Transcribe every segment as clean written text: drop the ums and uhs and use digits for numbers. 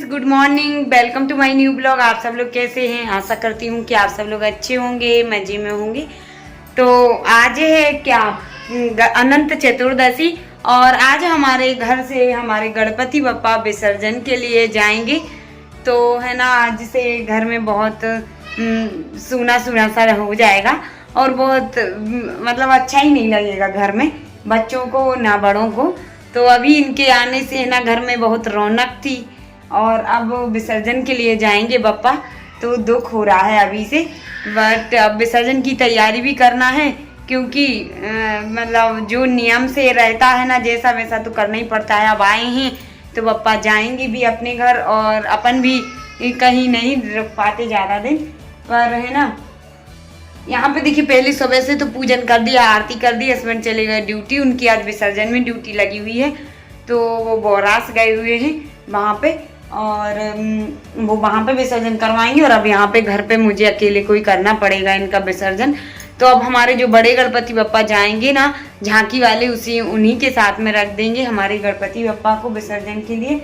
Good morning, welcome to my new blog. आप सब लोग कैसे हैं? आशा करती हूँ कि आप सब लोग अच्छे होंगे, मजे में होंगे। तो आज है क्या अनंत चतुर्दशी और आज हमारे घर से हमारे गणपति बप्पा विसर्जन के लिए जाएंगे। तो है ना, आज से घर में बहुत सूना सूना सा हो जाएगा और बहुत मतलब अच्छा ही नहीं लगेगा घर में, बच्चों को ना बड़ों को। तो अभी इनके आने से है ना घर में बहुत रौनक थी और अब विसर्जन के लिए जाएंगे बप्पा। तो दुख हो रहा है अभी से, बट अब विसर्जन की तैयारी भी करना है क्योंकि मतलब जो नियम से रहता है ना, जैसा वैसा तो करना ही पड़ता है। अब आए हैं तो बप्पा जाएंगे भी अपने घर और अपन भी कहीं नहीं रुक पाते ज़्यादा दिन पर, है ना। यहाँ पे देखिए पहले सुबह से तो पूजन कर दिया, आरती कर दी, हस्बैंड चले गए ड्यूटी, उनकी आज विसर्जन में ड्यूटी लगी हुई है। तो वो बोरास गए हुए हैं वहाँ पे और वो वहाँ पे विसर्जन करवाएंगे और अब यहाँ पे घर पे मुझे अकेले को ही करना पड़ेगा इनका विसर्जन। तो अब हमारे जो बड़े गणपति बप्पा जाएंगे ना झांकी वाले, उन्हीं के साथ में रख देंगे हमारे गणपति बप्पा को विसर्जन के लिए।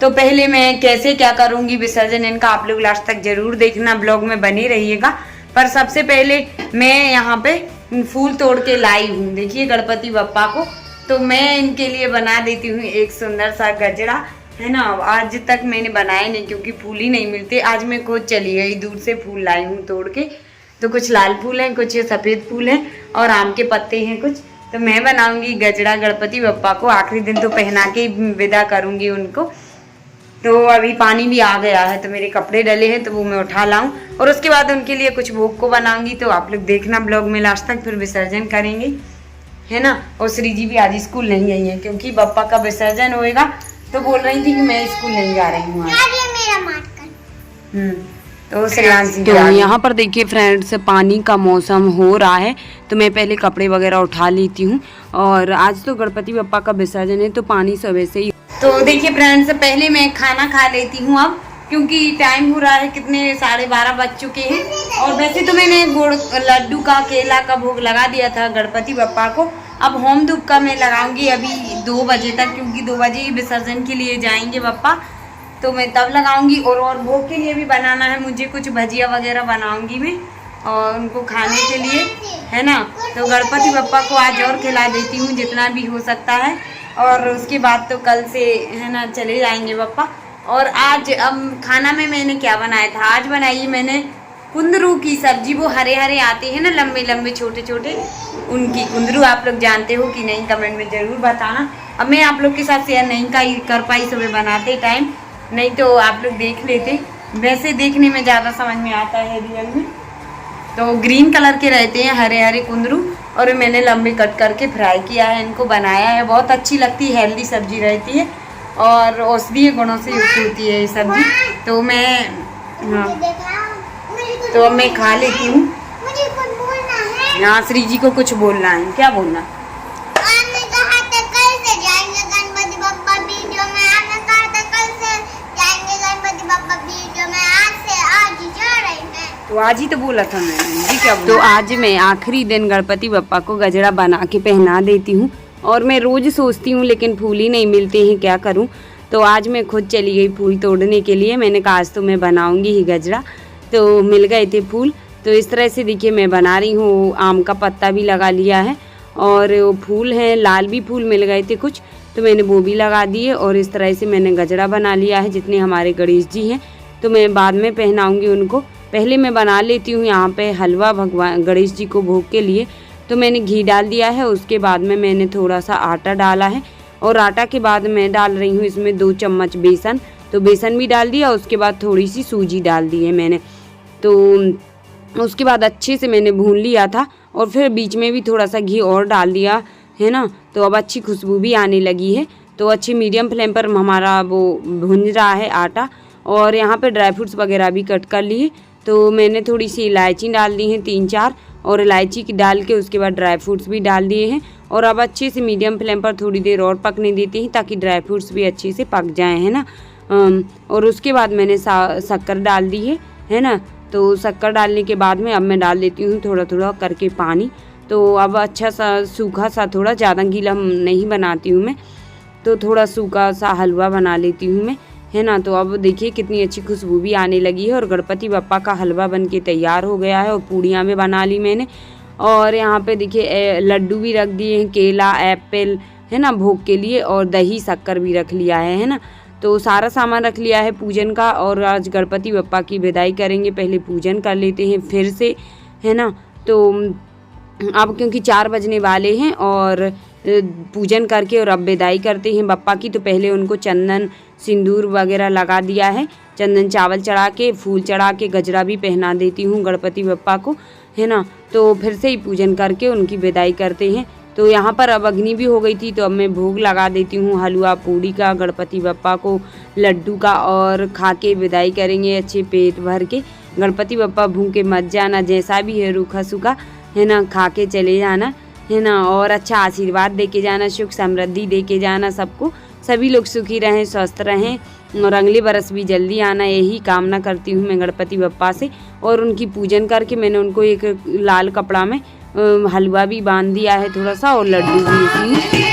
तो पहले मैं कैसे क्या करूँगी विसर्जन इनका, आप लोग लास्ट तक जरूर देखना, ब्लॉग में बने रहिएगा। पर सबसे पहले मैं यहाँ पे फूल तोड़ के लाई हूँ, देखिए गणपति बप्पा को। तो मैं इनके लिए बना देती हूँ एक सुंदर सा गजरा, है ना। आज तक मैंने बनाए नहीं क्योंकि फूल ही नहीं मिलते। आज मैं खुद चली गई, दूर से फूल लाई हूँ तोड़ के। तो कुछ लाल फूल हैं, कुछ सफ़ेद फूल हैं और आम के पत्ते हैं कुछ। तो मैं बनाऊंगी गजरा गणपति बप्पा को, आखिरी दिन तो पहना के विदा करूंगी उनको। तो अभी पानी भी आ गया है तो मेरे कपड़े डले हैं तो वो मैं उठा लाऊं और उसके बाद उनके लिए कुछ भोग को बनाऊंगी। तो आप लोग देखना ब्लॉग में लास्ट तक, फिर विसर्जन करेंगे, है ना। और श्री जी भी आज स्कूल नहीं गई है क्योंकि बप्पा का विसर्जन होएगा तो बोल रही थी कि मैं स्कूल नहीं जा रही हूँ आज। तो श्रेयांश तो यहाँ पर देखिए फ्रेंड्स, पानी का मौसम हो रहा है तो मैं पहले कपड़े वगैरह उठा लेती हूँ और आज तो गणपति बप्पा का विसर्जन है तो पानी सुबह से ही। तो देखिए फ्रेंड्स, पहले मैं खाना खा लेती हूँ अब क्योंकि टाइम हो रहा है, कितने 12:30 बज चुके हैं। और वैसे तो मैंने गुड़ लड्डू का केला का भोग लगा दिया था गणपति बप्पा को। अब होम धूप का मैं लगाऊंगी अभी 2 बजे तक क्योंकि 2 बजे ही विसर्जन के लिए जाएंगे बप्पा, तो मैं तब लगाऊंगी। और भोग के लिए भी बनाना है मुझे, कुछ भजिया वगैरह बनाऊंगी मैं और उनको खाने के लिए, है ना। तो गणपति बप्पा को आज और खिला देती हूँ जितना भी हो सकता है और उसके बाद तो कल से, है ना, चले जाएंगे बप्पा। और आज अब खाना में मैंने क्या बनाया था, आज बनाई मैंने कुंदरू की सब्जी। वो हरे हरे आते हैं ना, लंबे लंबे छोटे छोटे, उनकी कुंदरू। आप लोग जानते हो कि नहीं, कमेंट में ज़रूर बताना। अब मैं आप लोग के साथ शेयर नहीं कर पाई सुबह बनाते टाइम, नहीं तो आप लोग देख लेते। वैसे देखने में ज़्यादा समझ में आता है रियल में। तो ग्रीन कलर के रहते हैं हरे हरे कुंदरू और मैंने लंबे कट करके फ्राई किया है, इनको बनाया है। बहुत अच्छी लगती है, हेल्दी सब्जी रहती है और औषधीय गुणों से युक्त होती है ये सब्जी। तो मैं तो अब मैं खा लेती हूँ। मुझे कुछ बोलना है। यहाँ श्री जी को कुछ बोलना है, क्या बोलना? आपने कहा था कल से जाएंगे गणपति बप्पा वीडियो में, आपने कहा था कल से जाएंगे गणपति बप्पा वीडियो में, आज ही जा रहे हैं। तो आज ही तो बोला था मैंने जी, क्या बोला? तो आज मैं आखिरी दिन गणपति बप्पा को गजरा बना के पहना देती हूँ और मैं रोज सोचती हूँ लेकिन फूल ही नहीं मिलते हैं, क्या करूँ। तो आज मैं खुद चली गई फूल तोड़ने के लिए। मैंने कहा आज तो मैं बनाऊंगी ही गजरा, तो मिल गए थे फूल। तो इस तरह से देखिए मैं बना रही हूँ। आम का पत्ता भी लगा लिया है और वो फूल हैं, लाल भी फूल मिल गए थे कुछ, तो मैंने वो भी लगा दिए और इस तरह से मैंने गजरा बना लिया है। जितने हमारे गणेश जी हैं तो मैं बाद में पहनाऊँगी उनको। पहले मैं बना लेती हूँ यहाँ पे हलवा भगवान गणेश जी को भोग के लिए। तो मैंने घी डाल दिया है, उसके बाद में मैंने थोड़ा सा आटा डाला है और आटा के बाद मैं डाल रही हूँ इसमें 2 चम्मच बेसन। तो बेसन भी डाल दिया, उसके बाद थोड़ी सी सूजी डाल दी है मैंने। तो उसके बाद अच्छे से मैंने भून लिया था और फिर बीच में भी थोड़ा सा घी और डाल दिया, है ना। तो अब अच्छी खुशबू भी आने लगी है। तो अच्छी मीडियम फ्लेम पर हमारा वो भुन रहा है आटा और यहाँ पे ड्राई फ्रूट्स वगैरह भी कट कर लिए। तो मैंने थोड़ी सी इलायची डाल दी है 3-4 और इलायची की डाल के उसके बाद ड्राई फ्रूट्स भी डाल दिए हैं। और अब अच्छे से मीडियम फ्लेम पर थोड़ी देर और पकने देते हैं ताकि ड्राई फ्रूट्स भी अच्छे से पक जाएँ, है ना। और उसके बाद मैंने शक्कर डाल दी है ना। तो शक्कर डालने के बाद में अब मैं डाल देती हूँ थोड़ा थोड़ा करके पानी। तो अब अच्छा सा सूखा सा, थोड़ा ज़्यादा गीला नहीं बनाती हूँ मैं, तो थोड़ा सूखा सा हलवा बना लेती हूँ मैं, है ना। तो अब देखिए कितनी अच्छी खुशबू भी आने लगी है और गणपति बप्पा का हलवा बन के तैयार हो गया है और पूड़ियाँ भी बना ली मैंने। और यहाँ पे देखिए लड्डू भी रख दिए हैं, केला, एप्पल, है ना, भोग के लिए, और दही शक्कर भी रख लिया है ना। तो सारा सामान रख लिया है पूजन का। और आज गणपति बप्पा की विदाई करेंगे, पहले पूजन कर लेते हैं फिर से, है ना। तो अब क्योंकि 4 बजने वाले हैं और पूजन करके और अब विदाई करते हैं बप्पा की, तो पहले उनको चंदन सिंदूर वगैरह लगा दिया है, चंदन चावल चढ़ा के, फूल चढ़ा के, गजरा भी पहना देती हूँ गणपति बप्पा को, है ना। तो फिर से ही पूजन करके उनकी विदाई करते हैं। तो यहाँ पर अब अग्नि भी हो गई थी, तो अब मैं भोग लगा देती हूँ हलवा पूड़ी का, गणपति बप्पा को लड्डू का, और खा के विदाई करेंगे अच्छे पेट भर के। गणपति बप्पा भूखे मत जाना, जैसा भी है रूखा सूखा, है ना, खा के चले जाना, है ना। और अच्छा आशीर्वाद दे के जाना, सुख समृद्धि दे के जाना सबको, सभी लोग सुखी रहें, स्वस्थ रहें और अगले बरस भी जल्दी आना, यही कामना करती हूँ मैं गणपति बप्पा से। और उनकी पूजन करके मैंने उनको एक लाल कपड़ा में हलवा भी बांध दिया है थोड़ा सा, और लड्डू भी देती हूँ।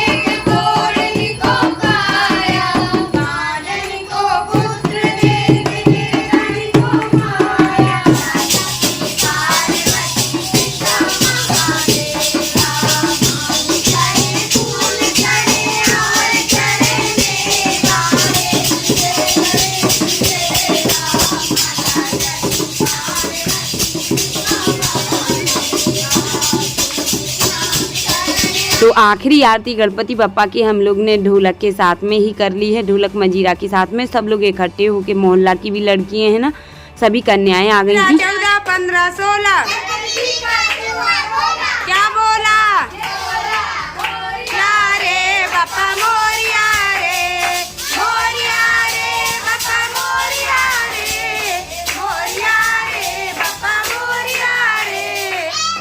तो आखिरी आरती गणपति बप्पा की हम लोग ने ढोलक के साथ में ही कर ली है, ढोलक मंजीरा के साथ में। सब लोग इकट्ठे होके, मोहल्ला की भी लड़कियां हैं ना, सभी कन्याएं आ गई थी। 14, 15, 16 क्या बोला? रे बप्पा मोरिया रे, मोरिया रे बप्पा मोरिया रे, मोरिया रे बप्पा मोरिया रे,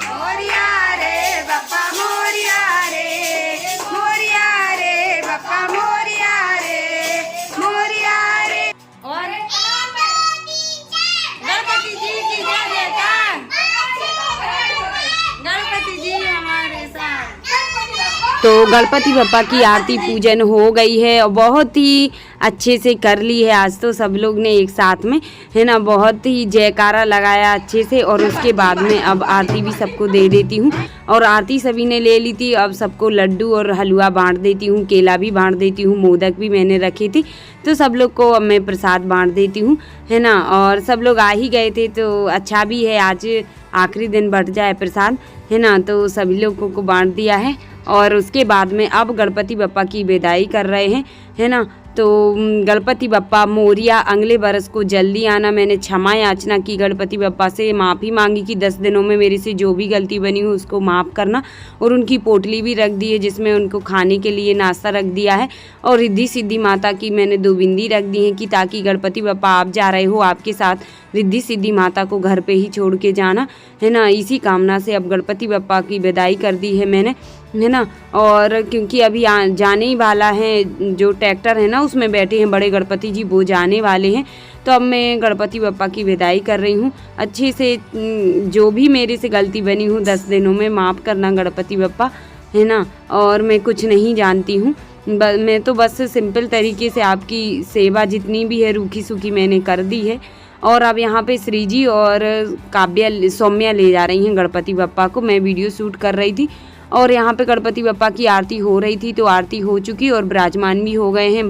मोरिया रे बप्पा मोरिया रे, मोरिया रे बप्पा मोरिया रे, मोरिया रे। और गणपति जी की जय जयकार, गणपति जी हमारे साथ। तो गणपति बप्पा की आरती पूजन हो गई है और बहुत ही अच्छे से कर ली है आज तो सब लोग ने एक साथ में, है ना। बहुत ही जयकारा लगाया अच्छे से। और उसके बाद में अब आरती भी सबको दे देती हूँ, और आरती सभी ने ले ली थी। अब सबको लड्डू और हलवा बांट देती हूँ, केला भी बांट देती हूँ, मोदक भी मैंने रखी थी, तो सब लोग को अब मैं प्रसाद बांट देती हूँ, है ना। और सब लोग आ ही गए थे तो अच्छा भी है, आज आखिरी दिन बट जाए प्रसाद, है ना। तो सभी लोगों को बांट दिया है। और उसके बाद में अब गणपति बप्पा की विदाई कर रहे हैं, है ना। तो गणपति बप्पा मोरिया, अगले बरस को जल्दी आना। मैंने क्षमा याचना की गणपति बप्पा से, माफ़ी मांगी कि 10 दिनों में मेरे से जो भी गलती बनी हो उसको माफ़ करना। और उनकी पोटली भी रख दी है जिसमें उनको खाने के लिए नाश्ता रख दिया है। और रिद्धि सिद्धि माता की मैंने 2 बिंदी रख दी हैं कि ताकि गणपति बप्पा आप जा रहे हो, आपके साथ रिद्धि सिद्धि माता को घर पे ही छोड़ के जाना, है ना। इसी कामना से अब गणपति बप्पा की विदाई कर दी है मैंने, है ना। और क्योंकि अभी जाने ही वाला है, जो ट्रैक्टर है ना उसमें बैठे हैं बड़े गणपति जी, वो जाने वाले हैं। तो अब मैं गणपति बप्पा की विदाई कर रही हूँ अच्छे से। जो भी मेरे से गलती बनी हो 10 दिनों में माफ़ करना गणपति बप्पा, है ना। और मैं कुछ नहीं जानती हूँ, मैं तो बस सिंपल तरीके से आपकी सेवा जितनी भी है रूखी सूखी मैंने कर दी है। और अब यहाँ पे श्री जी और काव्या सौम्या ले जा रही हैं गणपति बप्पा को। मैं वीडियो शूट कर रही थी और यहाँ पे गणपति बप्पा की आरती हो रही थी, तो आरती हो चुकी और विराजमान भी हो गए हैं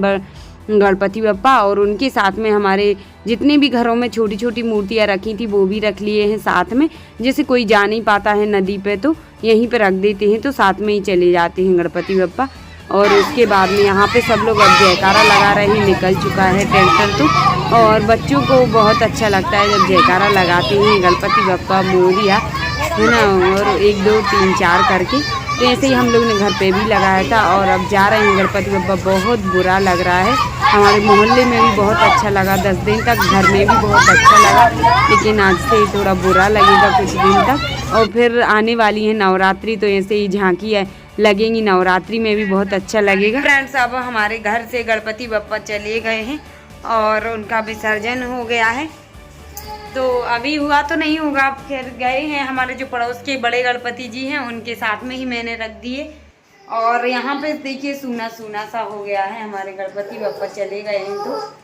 गणपति बप्पा। और उनके साथ में हमारे जितने भी घरों में छोटी छोटी मूर्तियाँ रखी थी वो भी रख लिए हैं साथ में। जैसे कोई जा नहीं पाता है नदी पे तो यहीं पे रख देते हैं, तो साथ में ही चले जाते हैं गणपति बप्पा। और उसके बाद में यहाँ पे सब लोग अब जयकारा लगा रहे हैं, निकल चुका है ट्रैक्टर तो। और बच्चों को बहुत अच्छा लगता है जब जयकारा लगाते हैं गणपति बप्पा मोरिया, है ना। और 1 2 3 4 करके तो ऐसे ही हम लोग ने घर पे भी लगाया था और अब जा रहे हैं गणपति बप्पा। बहुत बुरा लग रहा है, हमारे मोहल्ले में भी बहुत अच्छा लगा, 10 दिन तक घर में भी बहुत अच्छा लगा, लेकिन आज से थोड़ा बुरा लगेगा कुछ दिन तक। और फिर आने वाली है नवरात्रि, तो ऐसे ही झांकी है लगेंगी, नवरात्रि में भी बहुत अच्छा लगेगा। फ्रेंड्स, अब हमारे घर से गणपति बप्पा चले गए हैं और उनका विसर्जन हो गया है। तो अभी हुआ तो नहीं होगा, फिर गए हैं हमारे जो पड़ोस के बड़े गणपति जी हैं उनके साथ में ही मैंने रख दिए। और यहाँ पे देखिए सूना सूना सा हो गया है, हमारे गणपति बप्पा चले गए हैं तो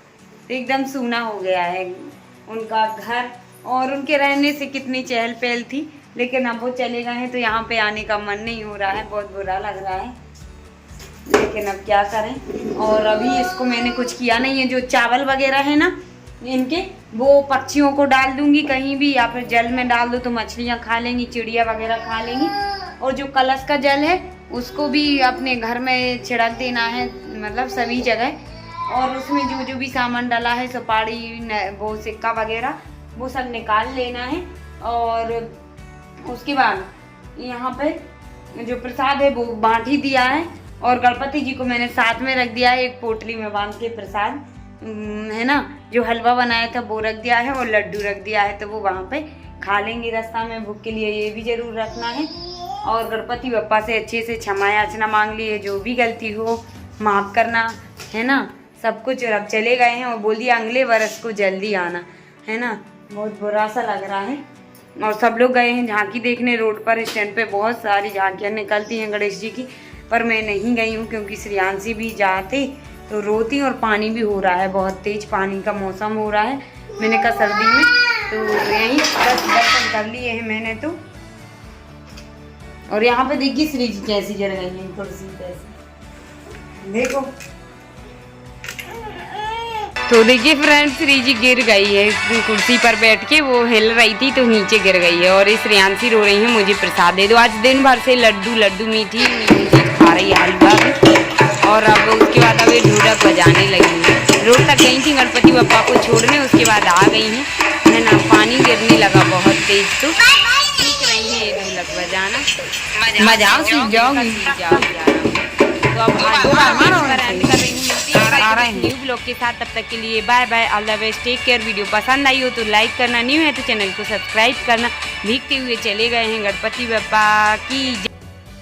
एकदम सूना हो गया है उनका घर। और उनके रहने से कितनी चहल पहल थी, लेकिन अब वो चले गए हैं तो यहाँ पे आने का मन नहीं हो रहा है, बहुत बुरा लग रहा है, लेकिन अब क्या करें। और अभी इसको मैंने कुछ किया नहीं है, जो चावल वगैरह है ना इनके, वो पक्षियों को डाल दूंगी कहीं भी, या फिर जल में डाल दो तो मछलियाँ खा लेंगी, चिड़िया वगैरह खा लेंगी। और जो कलश का जल है उसको भी अपने घर में छिड़क देना है, मतलब सभी जगह। और उसमें जो जो भी सामान डाला है, सुपारी, वो सिक्का वगैरह, वो सब निकाल लेना है। और उसके बाद यहाँ पे जो प्रसाद है वो बांट ही दिया है, और गणपति जी को मैंने साथ में रख दिया है, एक पोटली में बांध के प्रसाद है ना, जो हलवा बनाया था वो रख दिया है, और लड्डू रख दिया है, तो वो वहाँ पे खा लेंगे रास्ता में भूख के लिए, ये भी जरूर रखना है। और गणपति बप्पा से अच्छे से क्षमा याचना मांग ली है, जो भी गलती हो माफ़ करना है ना, सब कुछ। अब चले गए हैं और बोल दिया अगले वर्ष को जल्दी आना है ना, बहुत बुरा सा लग रहा है। और सब लोग गए हैं झांकी देखने, रोड पर स्टैंड पे बहुत सारी झांकियाँ निकलती हैं गणेश जी की, पर मैं नहीं गई हूँ क्योंकि श्रेयांशी भी जाते तो रोती, और पानी भी हो रहा है, बहुत तेज पानी का मौसम हो रहा है, मैंने कहा सर्दी में, तो यहीं बस दर्शन कर लिए हैं मैंने तो। और यहाँ पे देखिए श्री जी कैसी गिर गई है, कुर्सी कैसी देखो। तो देखिए फ्रेंड्स, श्री जी गिर गई है कुर्सी पर बैठ के, वो हिल रही थी तो नीचे गिर गई है। और श्रेयांशी रो रही है मुझे प्रसाद दे दो, आज दिन भर से लड्डू लड्डू मीठी चीज खा रही है, हलवा भी। और अब उसके बाद अब ये ढोलक बजाने लगी है, रोड तक गई थी गणपति बप्पा को छोड़ने, उसके बाद आ गई हैं है ना, पानी गिरने लगा बहुत तेज, तो सीख रही है ये ढोलक बजाना, मजाओ सीख जाओगी। तो अब न्यू ब्लॉग के साथ, तब तक के लिए bye bye, all the best, take care. Video पसंद आई हो तो लाइक करना, न्यू है तो चैनल को सब्सक्राइब करना। भीगते हुए चले गए हैं गणपति बप्पा की।